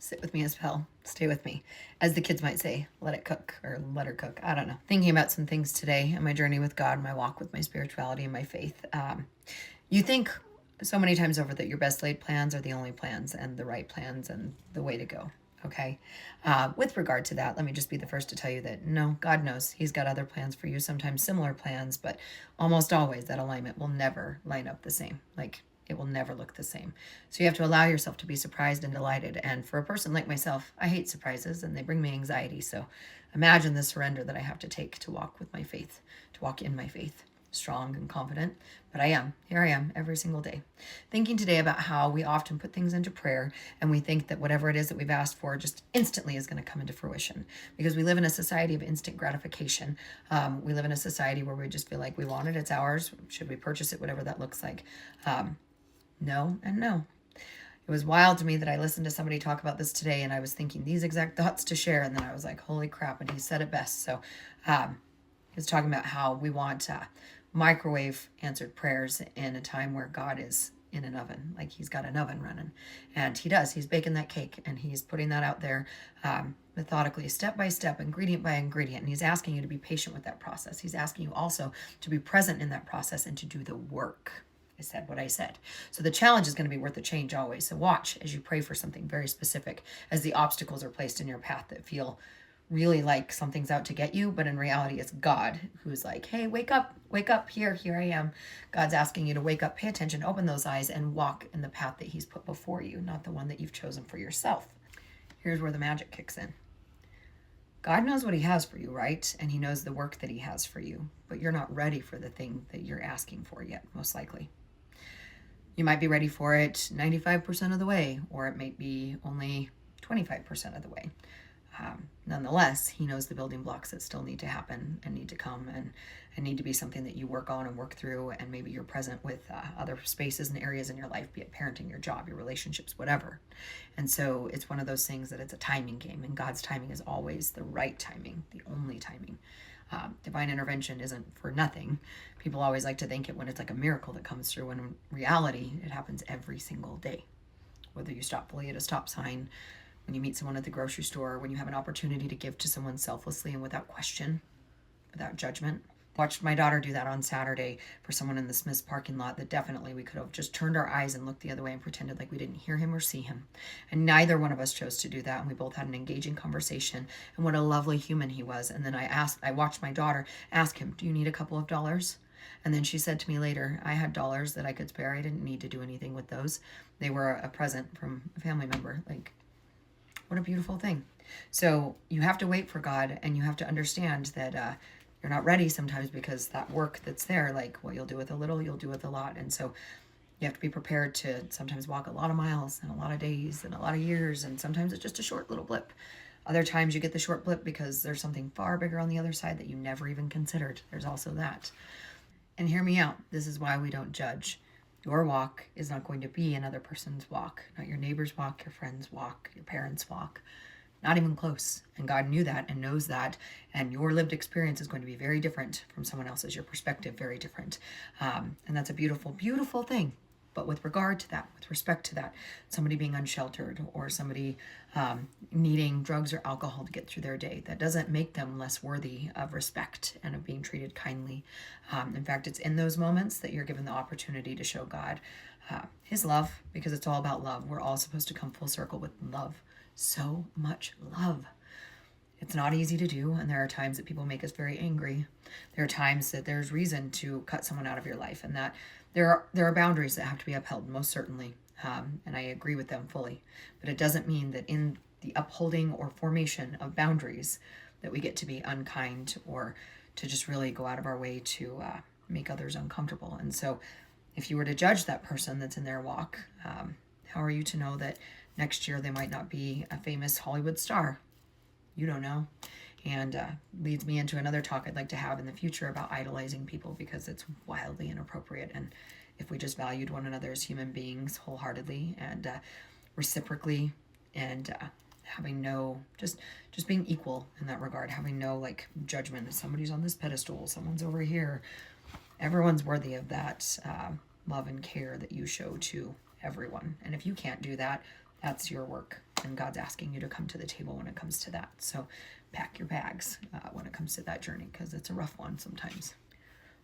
sit with me as well. Stay with me. As the kids might say, let it cook or let her cook. I don't know. Thinking about some things today in my journey with God, my walk with my spirituality and my faith. You think so many times over that your best laid plans are the only plans and the right plans and the way to go. Okay. With regard to that, let me just be the first to tell you that no, God knows He's got other plans for you, sometimes similar plans, but almost always that alignment will never line up the same. Like it will never look the same. So you have to allow yourself to be surprised and delighted. And for a person like myself, I hate surprises and they bring me anxiety. So imagine the surrender that I have to take to walk with my faith, to walk in my faith, strong and confident. But I am. Here I am every single day. Thinking today about how we often put things into prayer and we think that whatever it is that we've asked for just instantly is going to come into fruition because we live in a society of instant gratification. We live in a society where we just feel like we want it, it's ours. Should we purchase it, whatever that looks like? No and no. It was wild to me that I listened to somebody talk about this today and I was thinking these exact thoughts to share. And then I was like, holy crap. And he said it best. So he was talking about how we want microwave answered prayers in a time where God is in an oven, like he's got an oven running. And he does. He's baking that cake and he's putting that out there methodically, step by step, ingredient by ingredient. And he's asking you to be patient with that process. He's asking you also to be present in that process and to do the work. I said what I said. So the challenge is going to be worth the change always. So watch as you pray for something very specific, as the obstacles are placed in your path that feel really like something's out to get you, but in reality it's God who's like, hey, wake up, here I am. God's asking you to wake up, pay attention, open those eyes, and walk in the path that He's put before you, not the one that you've chosen for yourself. Here's where the magic kicks in. God knows what He has for you, right? And He knows the work that He has for you, but you're not ready for the thing that you're asking for yet, most likely. You might be ready for it 95% of the way, or it might be only 25% of the way. Nonetheless, He knows the building blocks that still need to happen and need to come and need to be something that you work on and work through. And maybe you're present with other spaces and areas in your life, be it parenting, your job, your relationships, whatever. And so it's one of those things that it's a timing game, and God's timing is always the right timing, the only timing. Divine intervention isn't for nothing. People always like to think it when it's like a miracle that comes through, when in reality, it happens every single day. Whether you stop fully at a stop sign, when you meet someone at the grocery store, when you have an opportunity to give to someone selflessly and without question, without judgment. Watched my daughter do that on Saturday for someone in the Smith's parking lot that definitely we could have just turned our eyes and looked the other way and pretended like we didn't hear him or see him. And neither one of us chose to do that. And we both had an engaging conversation. And what a lovely human he was. And then I watched my daughter ask him, do you need a couple of dollars? And then she said to me later, I had dollars that I could spare. I didn't need to do anything with those. They were a present from a family member. Like, what a beautiful thing. So you have to wait for God, and you have to understand that you're not ready sometimes because that work that's there, like what you'll do with a little, you'll do with a lot. And so you have to be prepared to sometimes walk a lot of miles and a lot of days and a lot of years. And sometimes it's just a short little blip. Other times you get the short blip because there's something far bigger on the other side that you never even considered. There's also that. And hear me out. This is why we don't judge. Your walk is not going to be another person's walk, not your neighbor's walk, your friend's walk, your parents' walk. Not even close. And God knew that and knows that. And your lived experience is going to be very different from someone else's. Your perspective, very different. And that's a beautiful, beautiful thing. But with regard to that, with respect to that, somebody being unsheltered or somebody needing drugs or alcohol to get through their day, that doesn't make them less worthy of respect and of being treated kindly. In fact, it's in those moments that you're given the opportunity to show God His love, because it's all about love. We're all supposed to come full circle with love. So much love. It's not easy to do, and there are times that people make us very angry. There are times that there's reason to cut someone out of your life, and that there are boundaries that have to be upheld, most certainly, and I agree with them fully. But it doesn't mean that in the upholding or formation of boundaries that we get to be unkind or to just really go out of our way to make others uncomfortable. And so if you were to judge that person that's in their walk, how are you to know that next year they might not be a famous Hollywood star? You don't know. And leads me into another talk I'd like to have in the future about idolizing people, because it's wildly inappropriate. And if we just valued one another as human beings wholeheartedly and reciprocally, and having no, just being equal in that regard, having no like judgment. If somebody's on this pedestal, someone's over here, everyone's worthy of that love and care that you show to everyone. And if you can't do that, That's your work. And God's asking you to come to the table when it comes to that. So pack your bags when it comes to that journey, because it's a rough one sometimes.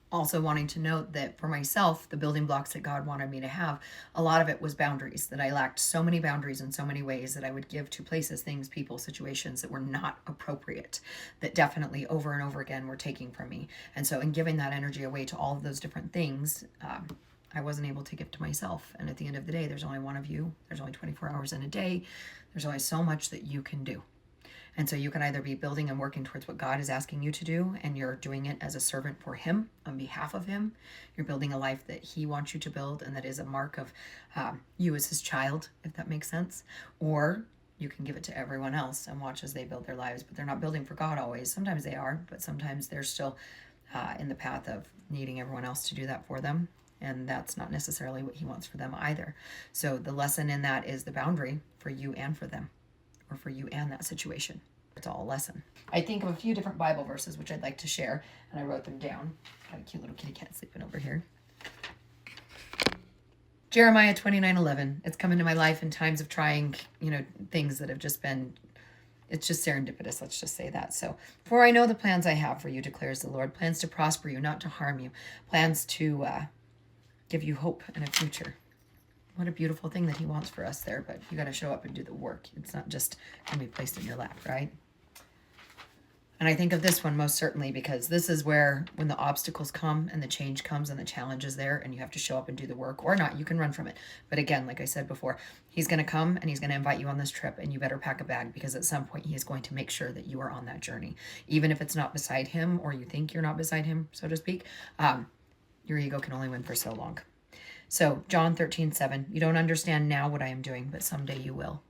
Also wanting to note that for myself, the building blocks that God wanted me to have, a lot of it was boundaries, that I lacked so many boundaries in so many ways that I would give to places, things, people, situations that were not appropriate, that definitely over and over again were taking from me. And so in giving that energy away to all of those different things, I wasn't able to give to myself. And at the end of the day, there's only one of you. There's only 24 hours in a day. There's only so much that you can do. And so you can either be building and working towards what God is asking you to do, and you're doing it as a servant for Him, on behalf of Him. You're building a life that He wants you to build, and that is a mark of you as His child, if that makes sense. Or you can give it to everyone else and watch as they build their lives, but they're not building for God always. Sometimes they are, but sometimes they're still in the path of needing everyone else to do that for them. And that's not necessarily what He wants for them either. So the lesson in that is the boundary for you and for them, or for you and that situation. It's all a lesson. I think of a few different Bible verses which I'd like to share, and I wrote them down. Got a cute little kitty cat sleeping over here. Jeremiah 29:11. It's come into my life in times of trying, things that have just been, it's just serendipitous, let's just say that. So, for I know the plans I have for you, declares the Lord, plans to prosper you, not to harm you, plans to give you hope and a future. What a beautiful thing that He wants for us there, but you got to show up and do the work. It's not just going to be placed in your lap, right? And I think of this one most certainly because this is where, when the obstacles come and the change comes and the challenge is there and you have to show up and do the work, or not, you can run from it. But again, like I said before, He's going to come and He's going to invite you on this trip, and you better pack a bag, because at some point He is going to make sure that you are on that journey. Even if it's not beside Him, or you think you're not beside Him, so to speak, your ego can only win for so long. So John 13:7, you don't understand now what I am doing, but someday you will.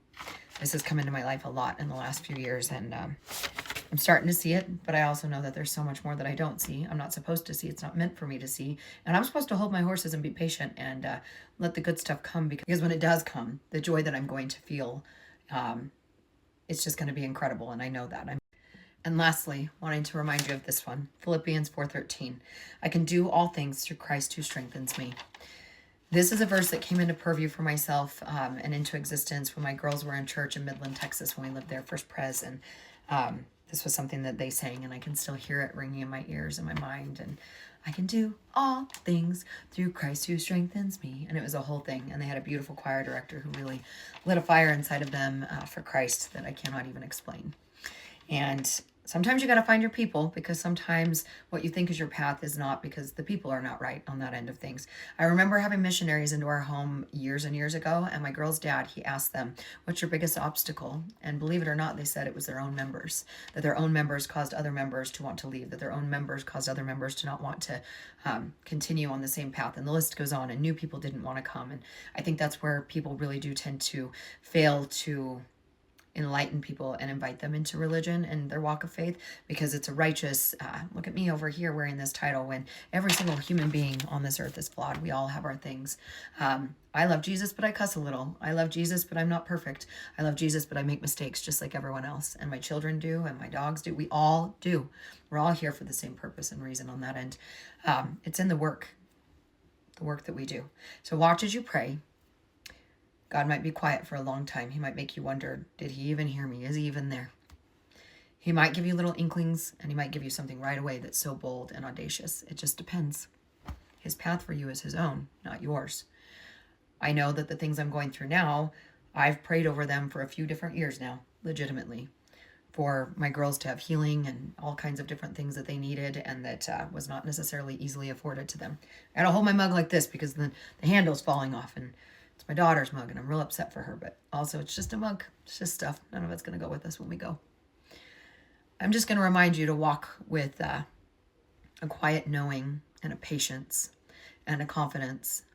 This has come into my life a lot in the last few years, and I'm starting to see it, but I also know that there's so much more that I don't see. I'm not supposed to see. It's not meant for me to see. And I'm supposed to hold my horses and be patient and let the good stuff come, because when it does come, the joy that I'm going to feel, it's just going to be incredible. And I know that. And lastly, wanting to remind you of this one, Philippians 4:13. I can do all things through Christ who strengthens me. This is a verse that came into purview for myself and into existence when my girls were in church in Midland, Texas, when we lived there, First Pres. And this was something that they sang, and I can still hear it ringing in my ears and my mind. And I can do all things through Christ who strengthens me. And it was a whole thing. And they had a beautiful choir director who really lit a fire inside of them for Christ that I cannot even explain. And sometimes you got to find your people, because sometimes what you think is your path is not, because the people are not right on that end of things. I remember having missionaries into our home years and years ago, and my girl's dad, he asked them, what's your biggest obstacle? And believe it or not, they said it was their own members, that their own members caused other members to want to leave, that their own members caused other members to not want to continue on the same path. And the list goes on, and new people didn't want to come. And I think that's where people really do tend to fail to enlighten people and invite them into religion and their walk of faith, because it's a righteous, look at me over here wearing this title, when every single human being on this earth is flawed. We all have our things. I love Jesus, but I cuss a little. I love Jesus, but I'm not perfect. I love Jesus, but I make mistakes just like everyone else. And my children do, and my dogs do. We all do. We're all here for the same purpose and reason on that end. It's in the work that we do. So watch as you pray. God might be quiet for a long time. He might make you wonder, did He even hear me? Is He even there? He might give you little inklings, and He might give you something right away that's so bold and audacious. It just depends. His path for you is His own, not yours. I know that the things I'm going through now, I've prayed over them for a few different years now, legitimately, for my girls to have healing and all kinds of different things that they needed, and that was not necessarily easily afforded to them. I gotta hold my mug like this because the handle's falling off, and it's my daughter's mug, and I'm real upset for her, but also it's just a mug. It's just stuff. None of it's going to go with us when we go. I'm just going to remind you to walk with a quiet knowing and a patience and a confidence,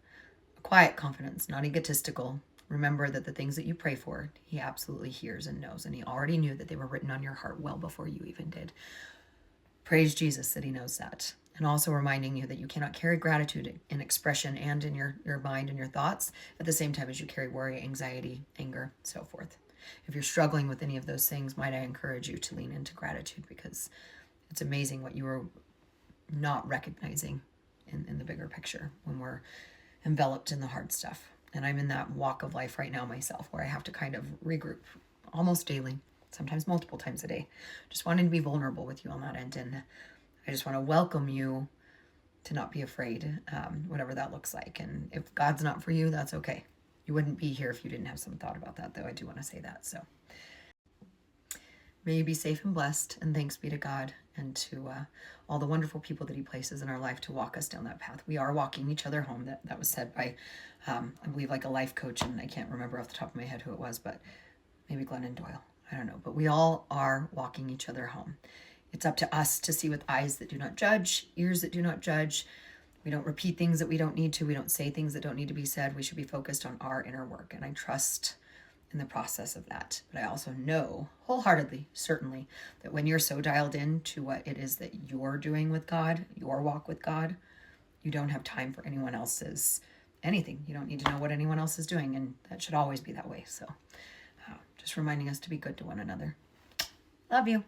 a quiet confidence, not egotistical. Remember that the things that you pray for, He absolutely hears and knows, and He already knew that they were written on your heart well before you even did. Praise Jesus that He knows that. And also reminding you that you cannot carry gratitude in expression and in your mind and your thoughts at the same time as you carry worry, anxiety, anger, so forth. If you're struggling with any of those things, might I encourage you to lean into gratitude, because it's amazing what you are not recognizing in the bigger picture when we're enveloped in the hard stuff. And I'm in that walk of life right now myself where I have to kind of regroup almost daily, sometimes multiple times a day. Just wanting to be vulnerable with you on that end. And I just want to welcome you to not be afraid, whatever that looks like. And if God's not for you, that's okay. You wouldn't be here if you didn't have some thought about that, though. I do want to say that. So may you be safe and blessed, and thanks be to God and to all the wonderful people that he places in our life to walk us down that path. We are walking each other home. That was said by, I believe, like a life coach, and I can't remember off the top of my head who it was, but maybe Glennon Doyle. I don't know. But we all are walking each other home. It's up to us to see with eyes that do not judge, ears that do not judge. We don't repeat things that we don't need to. We don't say things that don't need to be said. We should be focused on our inner work. And I trust in the process of that. But I also know wholeheartedly, certainly, that when you're so dialed in to what it is that you're doing with God, your walk with God, you don't have time for anyone else's anything. You don't need to know what anyone else is doing. And that should always be that way. So just reminding us to be good to one another. Love you.